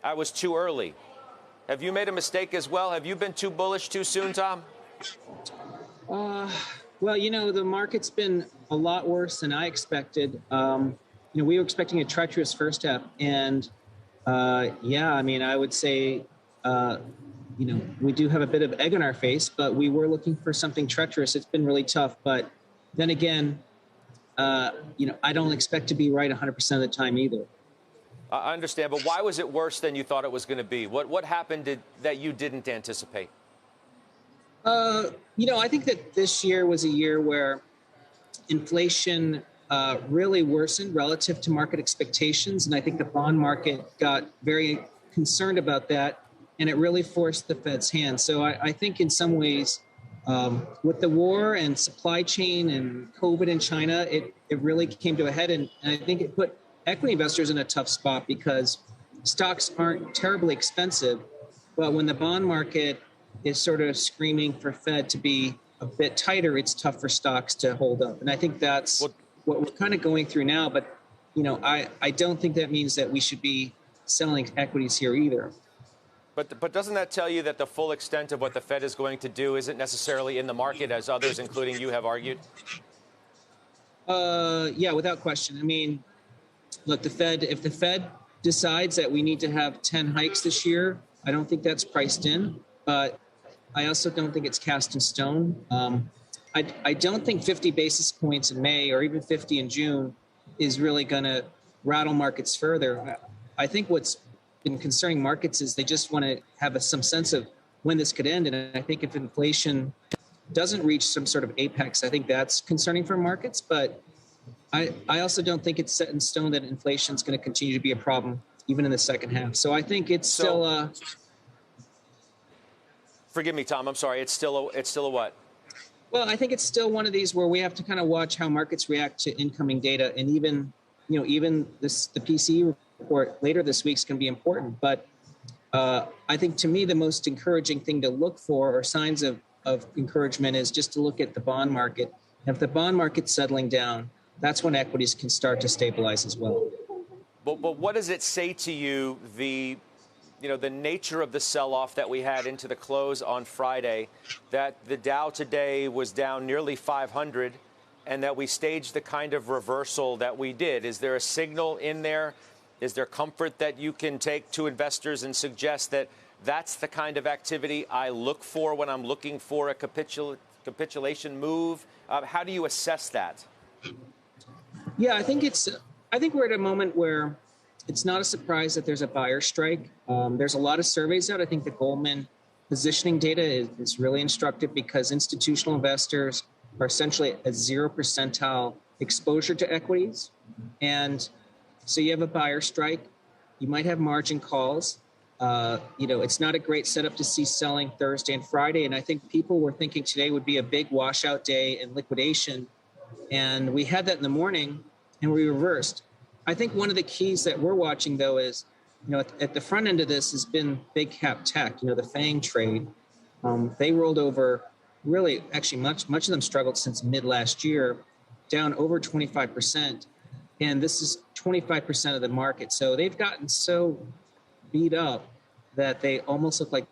I was too early. Have you made a mistake as well? Have you been too bullish too soon, Tom? Well, the market's been a lot worse than I expected. We were expecting a treacherous first half, and yeah, I mean, I would say, we do have a bit of egg on our face, but we were looking for something treacherous. It's been really tough, but then again, I don't expect to be right 100% of the time either. I understand, but why was it worse than you thought it was going to be? What happened that you didn't anticipate? I think that this year was a year where inflation really worsened relative to market expectations. And I think the bond market got very concerned about that, and it really forced the Fed's hand. So I think in some ways, with the war and supply chain and COVID in China, it really came to a head. And I think it put equity investors in a tough spot because stocks aren't terribly expensive. But when the bond market is sort of screaming for Fed to be a bit tighter, it's tough for stocks to hold up. And I think that's what we're kind of going through now. But, I don't think that means that we should be selling equities here either. But doesn't that tell you that the full extent of what the Fed is going to do isn't necessarily in the market, as others, including you, have argued? Yeah, without question. I mean, look, if the Fed decides that we need to have 10 hikes this year, I don't think that's priced in. But I also don't think it's cast in stone. I don't think 50 basis points in May or even 50 in June is really going to rattle markets further. I think what's been concerning markets is they just want to have some sense of when this could end. And I think if inflation doesn't reach some sort of apex, I think that's concerning for markets. But I also don't think it's set in stone that inflation is going to continue to be a problem even in the second half. So I think it's still forgive me, Tom. I'm sorry. It's still a what? Well, I think it's still one of these where we have to kind of watch how markets react to incoming data, and even the PCE report later this week is going to be important. But I think to me the most encouraging thing to look for, or signs of encouragement, is just to look at the bond market. And if the bond market's settling down, that's when equities can start to stabilize as well. But what does it say to you, the nature of the sell-off that we had into the close on Friday, that the Dow today was down nearly 500, and that we staged the kind of reversal that we did? Is there a signal in there? Is there comfort that you can take to investors and suggest that that's the kind of activity I look for when I'm looking for a capitulation move? How do you assess that? Yeah, I think we're at a moment where it's not a surprise that there's a buyer strike. There's a lot of surveys out. I think the Goldman positioning data is really instructive because institutional investors are essentially at 0 percentile exposure to equities. And so you have a buyer strike. You might have margin calls. It's not a great setup to see selling Thursday and Friday. And I think people were thinking today would be a big washout day and liquidation. And we had that in the morning and we reversed. I think one of the keys that we're watching, though, is, at the front end of this has been big cap tech, the FANG trade. They rolled over really, actually, much of them struggled since mid last year, down over 25%. And this is 25% of the market. So they've gotten so beat up that they almost look like,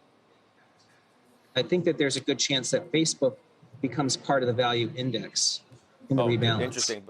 I think that there's a good chance that Facebook becomes part of the value index in the rebalance. Interesting.